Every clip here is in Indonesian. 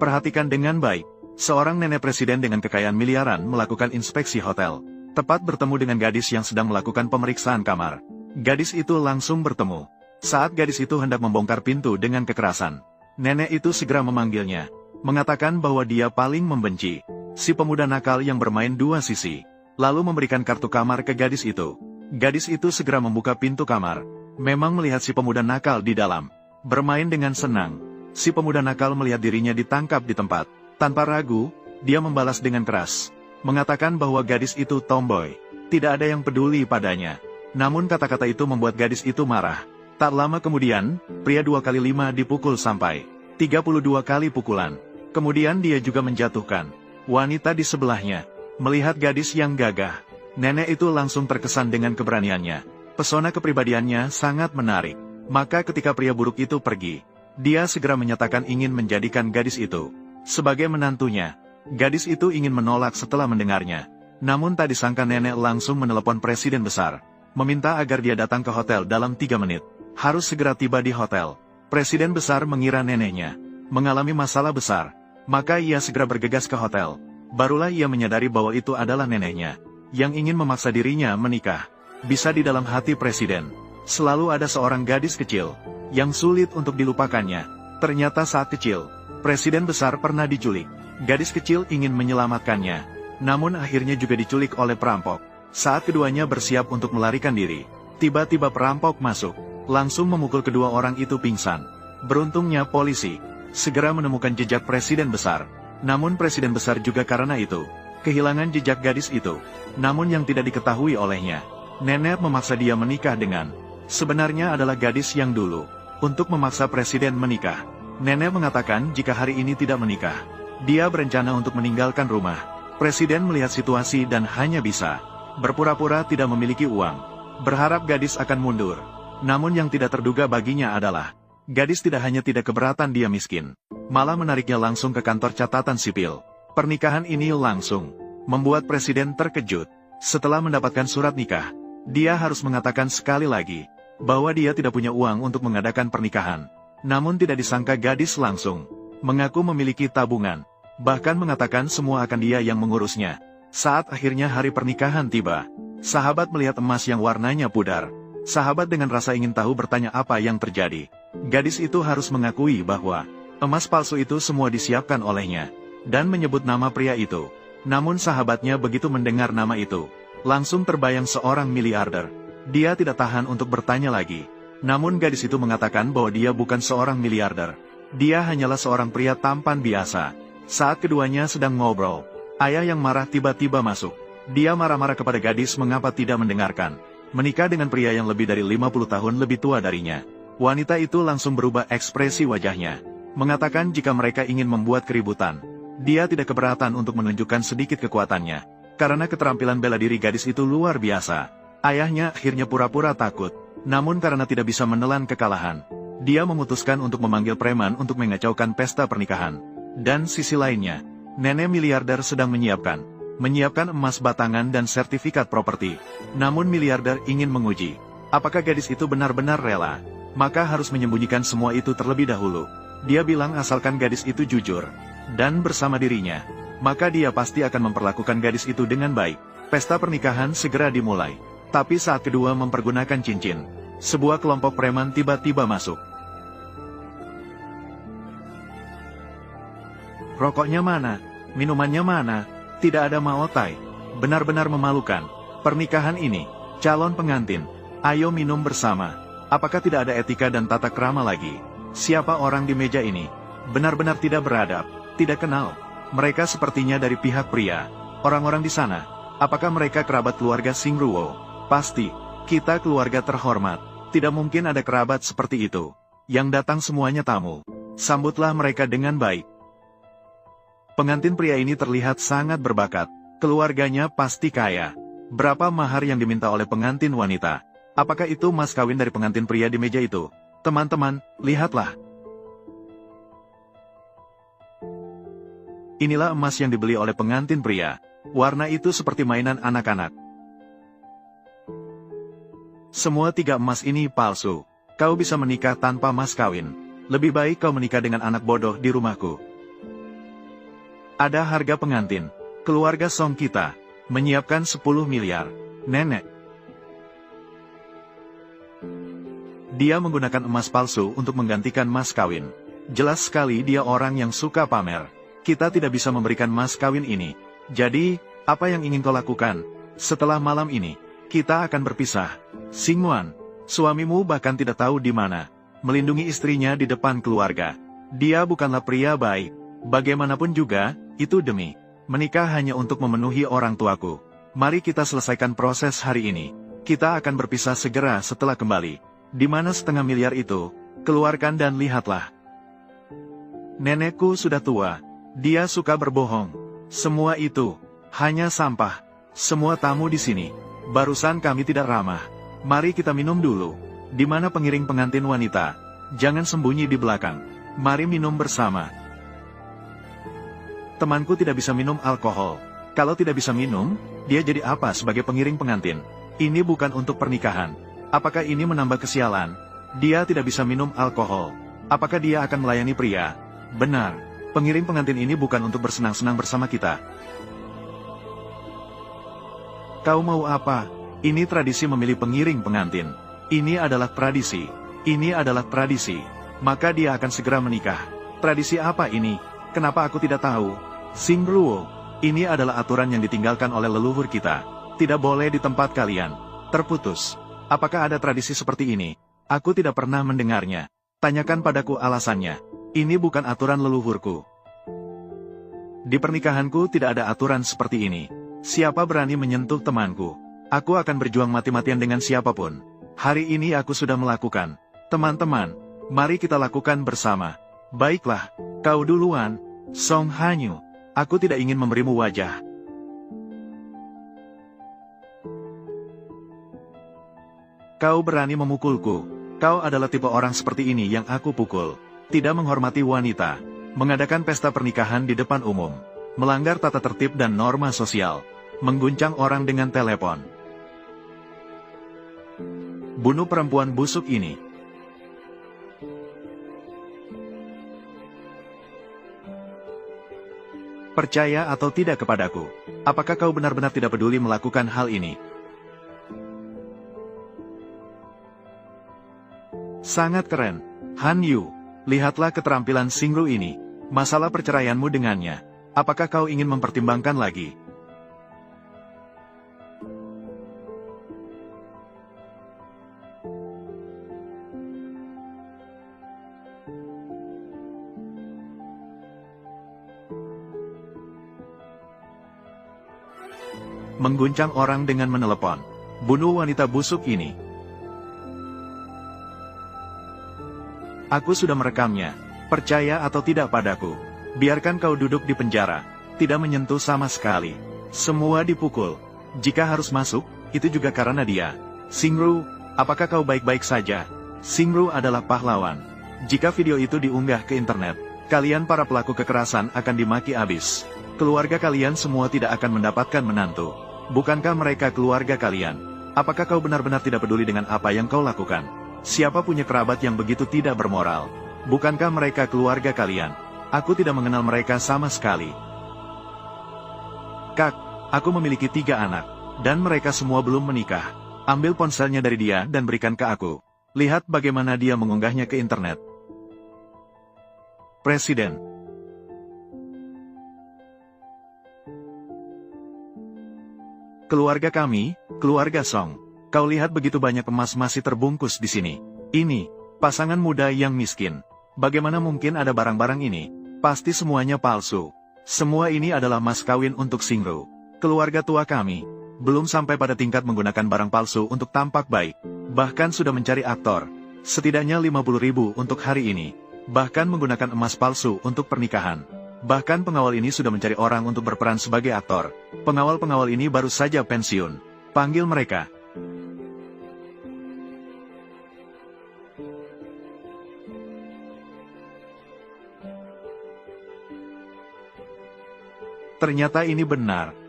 Perhatikan dengan baik. Seorang nenek presiden dengan kekayaan miliaran melakukan inspeksi hotel. Tepat bertemu dengan gadis yang sedang melakukan pemeriksaan kamar. Gadis itu langsung bertemu. Saat gadis itu hendak membongkar pintu dengan kekerasan, nenek itu segera memanggilnya. Mengatakan bahwa dia paling membenci si pemuda nakal yang bermain dua sisi. Lalu memberikan kartu kamar ke gadis itu. Gadis itu segera membuka pintu kamar. Memang melihat si pemuda nakal di dalam. Bermain dengan senang. Si pemuda nakal melihat dirinya ditangkap di tempat. Tanpa ragu, dia membalas dengan keras. Mengatakan bahwa gadis itu tomboy. Tidak ada yang peduli padanya. Namun kata-kata itu membuat gadis itu marah. Tak lama kemudian, pria 2 kali 5 dipukul sampai 32 kali pukulan. Kemudian dia juga menjatuhkan wanita di sebelahnya. Melihat gadis yang gagah, nenek itu langsung terkesan dengan keberaniannya. Pesona kepribadiannya sangat menarik. Maka ketika pria buruk itu pergi, dia segera menyatakan ingin menjadikan gadis itu sebagai menantunya. Gadis itu ingin menolak setelah mendengarnya. Namun tak disangka nenek langsung menelepon presiden besar. Meminta agar dia datang ke hotel dalam 3 menit. Harus segera tiba di hotel. Presiden besar mengira neneknya mengalami masalah besar. Maka ia segera bergegas ke hotel. Barulah ia menyadari bahwa itu adalah neneknya yang ingin memaksa dirinya menikah. Bisa di dalam hati presiden selalu ada seorang gadis kecil yang sulit untuk dilupakannya. Ternyata saat kecil, presiden besar pernah diculik. Gadis kecil ingin menyelamatkannya, namun akhirnya juga diculik oleh perampok. Saat keduanya bersiap untuk melarikan diri, tiba-tiba perampok masuk, langsung memukul kedua orang itu pingsan. Beruntungnya polisi segera menemukan jejak presiden besar. Namun presiden besar juga karena itu kehilangan jejak gadis itu. Namun yang tidak diketahui olehnya, nenek memaksa dia menikah dengan sebenarnya adalah gadis yang dulu. Untuk memaksa presiden menikah, nenek mengatakan jika hari ini tidak menikah, dia berencana untuk meninggalkan rumah. Presiden melihat situasi dan hanya bisa berpura-pura tidak memiliki uang, berharap gadis akan mundur. Namun yang tidak terduga baginya adalah, gadis tidak hanya tidak keberatan dia miskin, malah menariknya langsung ke kantor catatan sipil. Pernikahan ini langsung membuat presiden terkejut. Setelah mendapatkan surat nikah, dia harus mengatakan sekali lagi bahwa dia tidak punya uang untuk mengadakan pernikahan. Namun tidak disangka gadis langsung mengaku memiliki tabungan. Bahkan mengatakan semua akan dia yang mengurusnya. Saat akhirnya hari pernikahan tiba, sahabat melihat emas yang warnanya pudar. Sahabat dengan rasa ingin tahu bertanya apa yang terjadi. Gadis itu harus mengakui bahwa emas palsu itu semua disiapkan olehnya, dan menyebut nama pria itu. Namun sahabatnya begitu mendengar nama itu, langsung terbayang seorang miliarder. Dia tidak tahan untuk bertanya lagi. Namun gadis itu mengatakan bahwa dia bukan seorang miliarder. Dia hanyalah seorang pria tampan biasa. Saat keduanya sedang ngobrol, ayah yang marah tiba-tiba masuk. Dia marah-marah kepada gadis mengapa tidak mendengarkan menikah dengan pria yang lebih dari 50 tahun lebih tua darinya. Wanita itu langsung berubah ekspresi wajahnya, mengatakan jika mereka ingin membuat keributan, dia tidak keberatan untuk menunjukkan sedikit kekuatannya. Karena keterampilan bela diri gadis itu luar biasa, ayahnya akhirnya pura-pura takut. Namun karena tidak bisa menelan kekalahan, dia memutuskan untuk memanggil preman untuk mengacaukan pesta pernikahan. Dan sisi lainnya, nenek miliarder sedang menyiapkan emas batangan dan sertifikat properti. Namun miliarder ingin menguji apakah gadis itu benar-benar rela. Maka harus menyembunyikan semua itu terlebih dahulu. Dia bilang asalkan gadis itu jujur dan bersama dirinya, maka dia pasti akan memperlakukan gadis itu dengan baik. Pesta pernikahan segera dimulai. Tapi saat kedua mempergunakan cincin, sebuah kelompok preman tiba-tiba masuk. Rokoknya mana? Minumannya mana? Tidak ada maotai. Benar-benar memalukan. Pernikahan ini, calon pengantin, ayo minum bersama. Apakah tidak ada etika dan tata krama lagi? Siapa orang di meja ini? Benar-benar tidak beradab, tidak kenal. Mereka sepertinya dari pihak pria. Orang-orang di sana, apakah mereka kerabat keluarga Singruo? Pasti, kita keluarga terhormat. Tidak mungkin ada kerabat seperti itu. Yang datang semuanya tamu. Sambutlah mereka dengan baik. Pengantin pria ini terlihat sangat berbakat. Keluarganya pasti kaya. Berapa mahar yang diminta oleh pengantin wanita? Apakah itu mas kawin dari pengantin pria di meja itu? Teman-teman, lihatlah. Inilah emas yang dibeli oleh pengantin pria. Warna itu seperti mainan anak-anak. Semua 3 emas ini palsu. Kau bisa menikah tanpa mas kawin. Lebih baik kau menikah dengan anak bodoh di rumahku. Ada harga pengantin. Keluarga Song kita menyiapkan 10 miliar. Nenek. Dia menggunakan emas palsu untuk menggantikan mas kawin. Jelas sekali dia orang yang suka pamer. Kita tidak bisa memberikan mas kawin ini. Jadi, apa yang ingin kau lakukan? Setelah malam ini, kita akan berpisah. Xingwan, suamimu bahkan tidak tahu di mana. Melindungi istrinya di depan keluarga. Dia bukanlah pria baik. Bagaimanapun juga, itu demi menikah hanya untuk memenuhi orang tuaku. Mari kita selesaikan proses hari ini. Kita akan berpisah segera setelah kembali. Di mana 0,5 miliar itu? Keluarkan dan lihatlah. Nenekku sudah tua. Dia suka berbohong. Semua itu hanya sampah. Semua tamu di sini barusan kami tidak ramah. Mari kita minum dulu. Di mana pengiring pengantin wanita? Jangan sembunyi di belakang. Mari minum bersama. Temanku tidak bisa minum alkohol. Kalau tidak bisa minum, dia jadi apa sebagai pengiring pengantin? Ini bukan untuk pernikahan. Apakah ini menambah kesialan? Dia tidak bisa minum alkohol. Apakah dia akan melayani pria? Benar, pengiring pengantin ini bukan untuk bersenang-senang bersama kita. Kau mau apa? Ini tradisi memilih pengiring pengantin. Ini adalah tradisi. Ini adalah tradisi. Maka dia akan segera menikah. Tradisi apa ini? Kenapa aku tidak tahu? Xingruo, ini adalah aturan yang ditinggalkan oleh leluhur kita. Tidak boleh di tempat kalian. Terputus. Apakah ada tradisi seperti ini? Aku tidak pernah mendengarnya. Tanyakan padaku alasannya. Ini bukan aturan leluhurku. Di pernikahanku tidak ada aturan seperti ini. Siapa berani menyentuh temanku? Aku akan berjuang mati-matian dengan siapapun. Hari ini aku sudah melakukan. Teman-teman, mari kita lakukan bersama. Baiklah, kau duluan, Song Hanyu. Aku tidak ingin memberimu wajah. Kau berani memukulku. Kau adalah tipe orang seperti ini yang aku pukul. Tidak menghormati wanita. Mengadakan pesta pernikahan di depan umum. Melanggar tata tertib dan norma sosial. Mengguncang orang dengan telepon. Bunuh perempuan busuk ini. Percaya atau tidak kepadaku? Apakah kau benar-benar tidak peduli melakukan hal ini? Sangat keren. Han Yu, lihatlah keterampilan Xingru ini. Masalah perceraianmu dengannya. Apakah kau ingin mempertimbangkan lagi? Mengguncang orang dengan menelepon. Bunuh wanita busuk ini. Aku sudah merekamnya. Percaya atau tidak padaku. Biarkan kau duduk di penjara. Tidak menyentuh sama sekali. Semua dipukul. Jika harus masuk, itu juga karena dia. Xingru, apakah kau baik-baik saja? Xingru adalah pahlawan. Jika video itu diunggah ke internet, kalian para pelaku kekerasan akan dimaki habis. Keluarga kalian semua tidak akan mendapatkan menantu. Bukankah mereka keluarga kalian? Apakah kau benar-benar tidak peduli dengan apa yang kau lakukan? Siapa punya kerabat yang begitu tidak bermoral? Bukankah mereka keluarga kalian? Aku tidak mengenal mereka sama sekali. Kak, aku memiliki 3 anak, dan mereka semua belum menikah. Ambil ponselnya dari dia dan berikan ke aku. Lihat bagaimana dia mengunggahnya ke internet. Presiden. Keluarga kami, keluarga Song. Kau lihat begitu banyak emas masih terbungkus di sini. Ini, pasangan muda yang miskin. Bagaimana mungkin ada barang-barang ini? Pasti semuanya palsu. Semua ini adalah mas kawin untuk Xingru. Keluarga tua kami, belum sampai pada tingkat menggunakan barang palsu untuk tampak baik. Bahkan sudah mencari aktor. Setidaknya 50.000 untuk hari ini. Bahkan menggunakan emas palsu untuk pernikahan. Bahkan pengawal ini sudah mencari orang untuk berperan sebagai aktor. Pengawal-pengawal ini baru saja pensiun. Panggil mereka. Ternyata ini benar.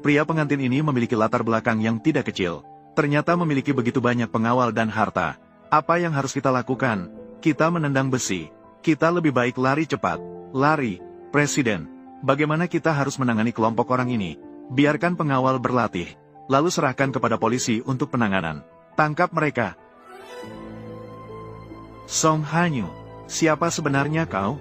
Pria pengantin ini memiliki latar belakang yang tidak kecil. Ternyata memiliki begitu banyak pengawal dan harta. Apa yang harus kita lakukan? Kita menendang besi. Kita lebih baik lari cepat. Lari, Presiden. Bagaimana kita harus menangani kelompok orang ini? Biarkan pengawal berlatih. Lalu serahkan kepada polisi untuk penanganan. Tangkap mereka. Song Hanyu, siapa sebenarnya kau?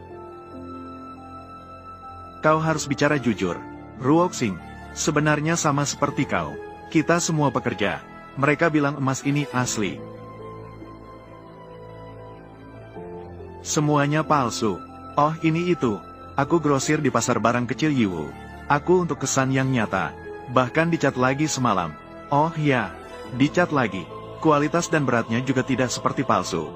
Kau harus bicara jujur. Ruoxing, sebenarnya sama seperti kau. Kita semua pekerja. Mereka bilang emas ini asli. Semuanya palsu. Oh ini itu. Aku grosir di pasar barang kecil Yiwu. Aku untuk kesan yang nyata. Bahkan dicat lagi semalam. Oh ya, dicat lagi. Kualitas dan beratnya juga tidak seperti palsu.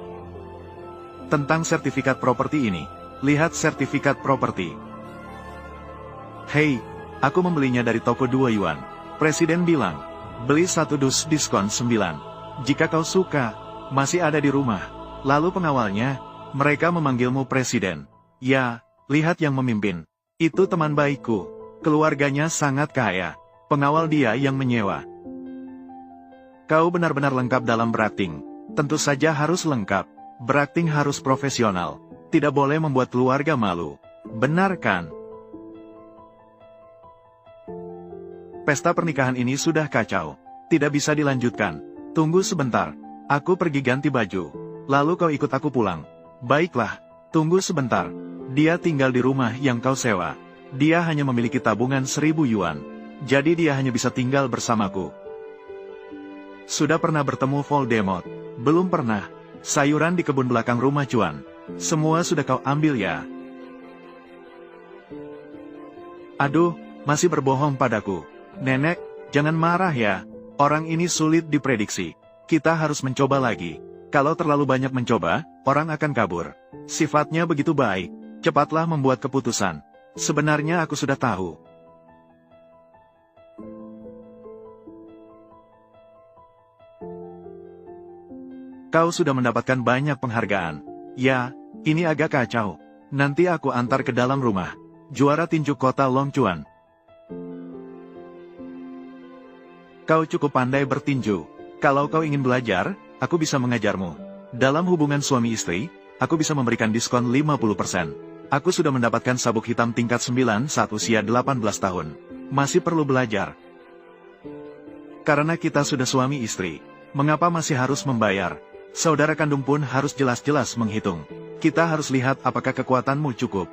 Tentang sertifikat properti ini. Lihat sertifikat properti. Hei, aku membelinya dari toko 2 yuan. Presiden bilang, beli 1 dus diskon 9. Jika kau suka, masih ada di rumah. Lalu pengawalnya, mereka memanggilmu presiden. Ya, lihat yang memimpin. Itu teman baikku. Keluarganya sangat kaya. Pengawal dia yang menyewa. Kau benar-benar lengkap dalam berakting. Tentu saja harus lengkap. Berakting harus profesional. Tidak boleh membuat keluarga malu. Benar kan? Pesta pernikahan ini sudah kacau. Tidak bisa dilanjutkan. Tunggu sebentar. Aku pergi ganti baju. Lalu kau ikut aku pulang. Baiklah. Tunggu sebentar. Dia tinggal di rumah yang kau sewa. Dia hanya memiliki tabungan 1000 yuan. Jadi dia hanya bisa tinggal bersamaku. Sudah pernah bertemu Voldemort? Belum pernah. Sayuran di kebun belakang rumah Cuan. Semua sudah kau ambil ya? Aduh, masih berbohong padaku. Nenek, jangan marah ya. Orang ini sulit diprediksi. Kita harus mencoba lagi. Kalau terlalu banyak mencoba, orang akan kabur. Sifatnya begitu baik. Cepatlah membuat keputusan. Sebenarnya aku sudah tahu. Kau sudah mendapatkan banyak penghargaan. Ya, ini agak kacau. Nanti aku antar ke dalam rumah. Juara tinju kota Longchuan. Kau cukup pandai bertinju. Kalau kau ingin belajar, aku bisa mengajarmu. Dalam hubungan suami istri, aku bisa memberikan diskon 50%. Aku sudah mendapatkan sabuk hitam tingkat 9 saat usia 18 tahun. Masih perlu belajar. Karena kita sudah suami istri, mengapa masih harus membayar? Saudara kandung pun harus jelas-jelas menghitung. Kita harus lihat apakah kekuatanmu cukup.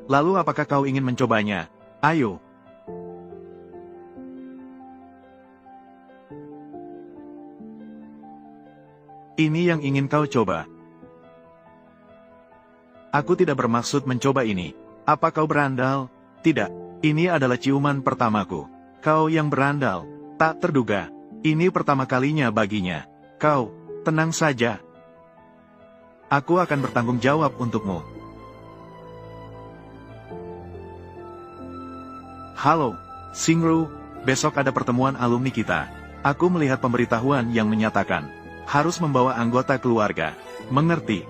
Lalu apakah kau ingin mencobanya? Ayo. Ini yang ingin kau coba. Aku tidak bermaksud mencoba ini. Apa kau berandal? Tidak. Ini adalah ciuman pertamaku. Kau yang berandal. Tak terduga. Ini pertama kalinya baginya. Kau, tenang saja. Aku akan bertanggung jawab untukmu. Halo, Xingru. Besok ada pertemuan alumni kita. Aku melihat pemberitahuan yang menyatakan harus membawa anggota keluarga. Mengerti?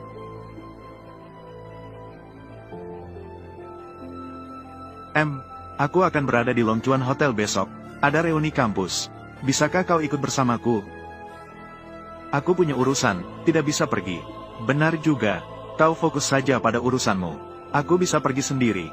Aku akan berada di Longchuan Hotel besok. Ada reuni kampus. Bisakah kau ikut bersamaku? Aku punya urusan, tidak bisa pergi. Benar juga. Kau fokus saja pada urusanmu. Aku bisa pergi sendiri.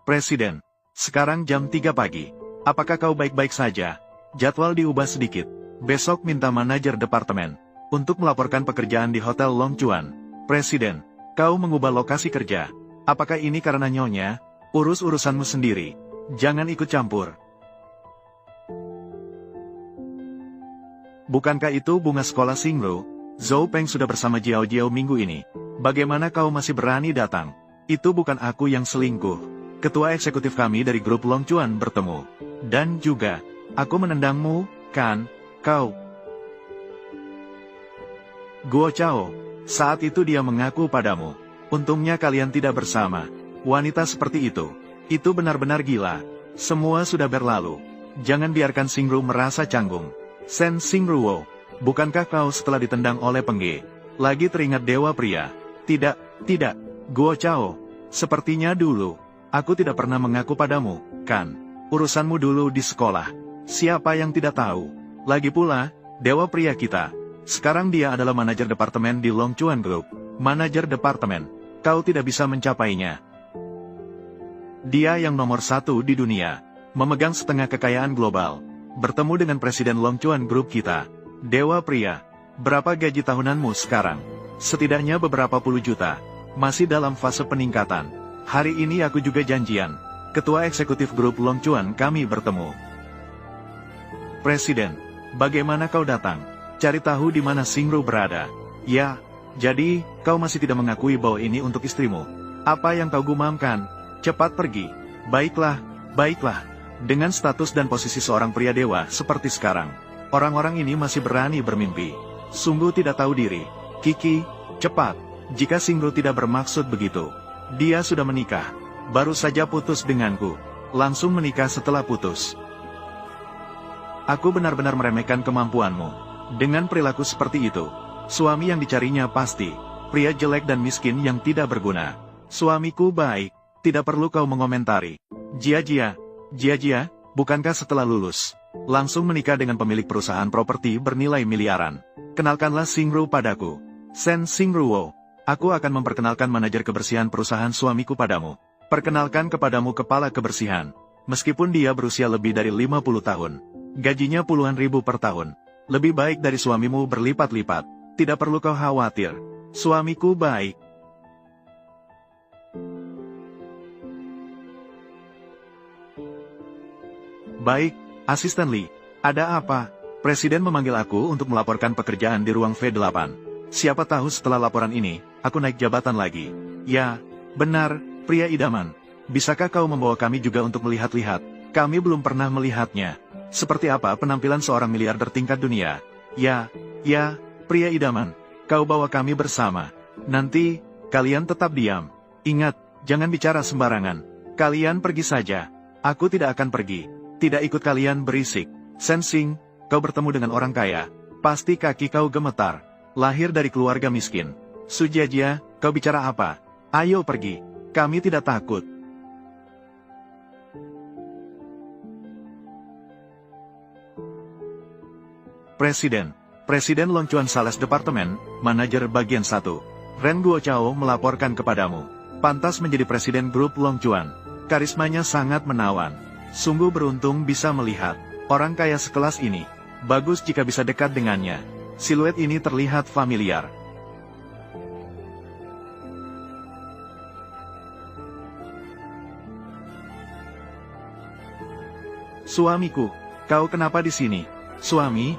Presiden, sekarang jam 3 pagi. Apakah kau baik-baik saja? Jadwal diubah sedikit. Besok minta manajer departemen untuk melaporkan pekerjaan di Hotel Longchuan. Presiden, kau mengubah lokasi kerja. Apakah ini karena nyonya? Urus urusanmu sendiri. Jangan ikut campur. Bukankah itu bunga sekolah Xingru? Zhou Peng sudah bersama Jiao Jiao minggu ini. Bagaimana kau masih berani datang? Itu bukan aku yang selingkuh. Ketua eksekutif kami dari grup Longchuan bertemu. Dan juga, aku menendangmu, kan? Kau. Guo Chao, saat itu dia mengaku padamu. Untungnya kalian tidak bersama. Wanita seperti itu benar-benar gila. Semua sudah berlalu. Jangan biarkan Xingru merasa canggung. Sen Xingruo, bukankah kau setelah ditendang oleh Pengge, lagi teringat dewa pria? Tidak, tidak, Guo Chao. Sepertinya dulu, aku tidak pernah mengaku padamu, kan? Urusanmu dulu di sekolah. Siapa yang tidak tahu? Lagi pula, dewa pria kita. Sekarang dia adalah manajer departemen di Longchuan Group. Manajer departemen. Kau tidak bisa mencapainya. Dia yang nomor 1 di dunia. Memegang setengah kekayaan global. Bertemu dengan presiden Longchuan Group kita. Dewa pria. Berapa gaji tahunanmu sekarang? Setidaknya beberapa puluh juta. Masih dalam fase peningkatan. Hari ini aku juga janjian. Ketua eksekutif grup Longchuan kami bertemu. Presiden, bagaimana kau datang? Cari tahu di mana Xingru berada. Ya, jadi, kau masih tidak mengakui bahwa ini untuk istrimu. Apa yang kau gumamkan? Cepat pergi. Baiklah, baiklah. Dengan status dan posisi seorang pria dewa seperti sekarang, orang-orang ini masih berani bermimpi. Sungguh tidak tahu diri. Kiki, cepat. Jika Xingru tidak bermaksud begitu. Dia sudah menikah. Baru saja putus denganku. Langsung menikah setelah putus. Aku benar-benar meremehkan kemampuanmu. Dengan perilaku seperti itu, suami yang dicarinya pasti pria jelek dan miskin yang tidak berguna. Suamiku baik, tidak perlu kau mengomentari. Jia, bukankah setelah lulus, langsung menikah dengan pemilik perusahaan properti bernilai miliaran? Kenalkanlah Xingru padaku. Sen Xingruo. Aku akan memperkenalkan manajer kebersihan perusahaan suamiku padamu. Perkenalkan kepadamu kepala kebersihan. Meskipun dia berusia lebih dari 50 tahun. Gajinya puluhan ribu per tahun. Lebih baik dari suamimu berlipat-lipat. Tidak perlu kau khawatir. Suamiku baik. Baik, Asisten Li. Ada apa? Presiden memanggil aku untuk melaporkan pekerjaan di ruang V8. Siapa tahu setelah laporan ini, aku naik jabatan lagi. Ya, benar, pria idaman. Bisakah kau membawa kami juga untuk melihat-lihat? Kami belum pernah melihatnya. Seperti apa penampilan seorang miliarder tingkat dunia? Ya, pria idaman. Kau bawa kami bersama. Nanti, kalian tetap diam. Ingat, jangan bicara sembarangan. Kalian pergi saja. Aku tidak akan pergi. Tidak ikut kalian berisik. Sensing, kau bertemu dengan orang kaya. Pasti kaki kau gemetar. Lahir dari keluarga miskin. Sujia, kau bicara apa? Ayo pergi. Kami tidak takut. Presiden Longchuan Sales Departemen, Manajer Bagian 1. Ren Guo Chao melaporkan kepadamu. Pantas menjadi presiden grup Longchuan. Karismanya sangat menawan. Sungguh beruntung bisa melihat orang kaya sekelas ini. Bagus jika bisa dekat dengannya. Siluet ini terlihat familiar. Suamiku, kau kenapa di sini? Suami,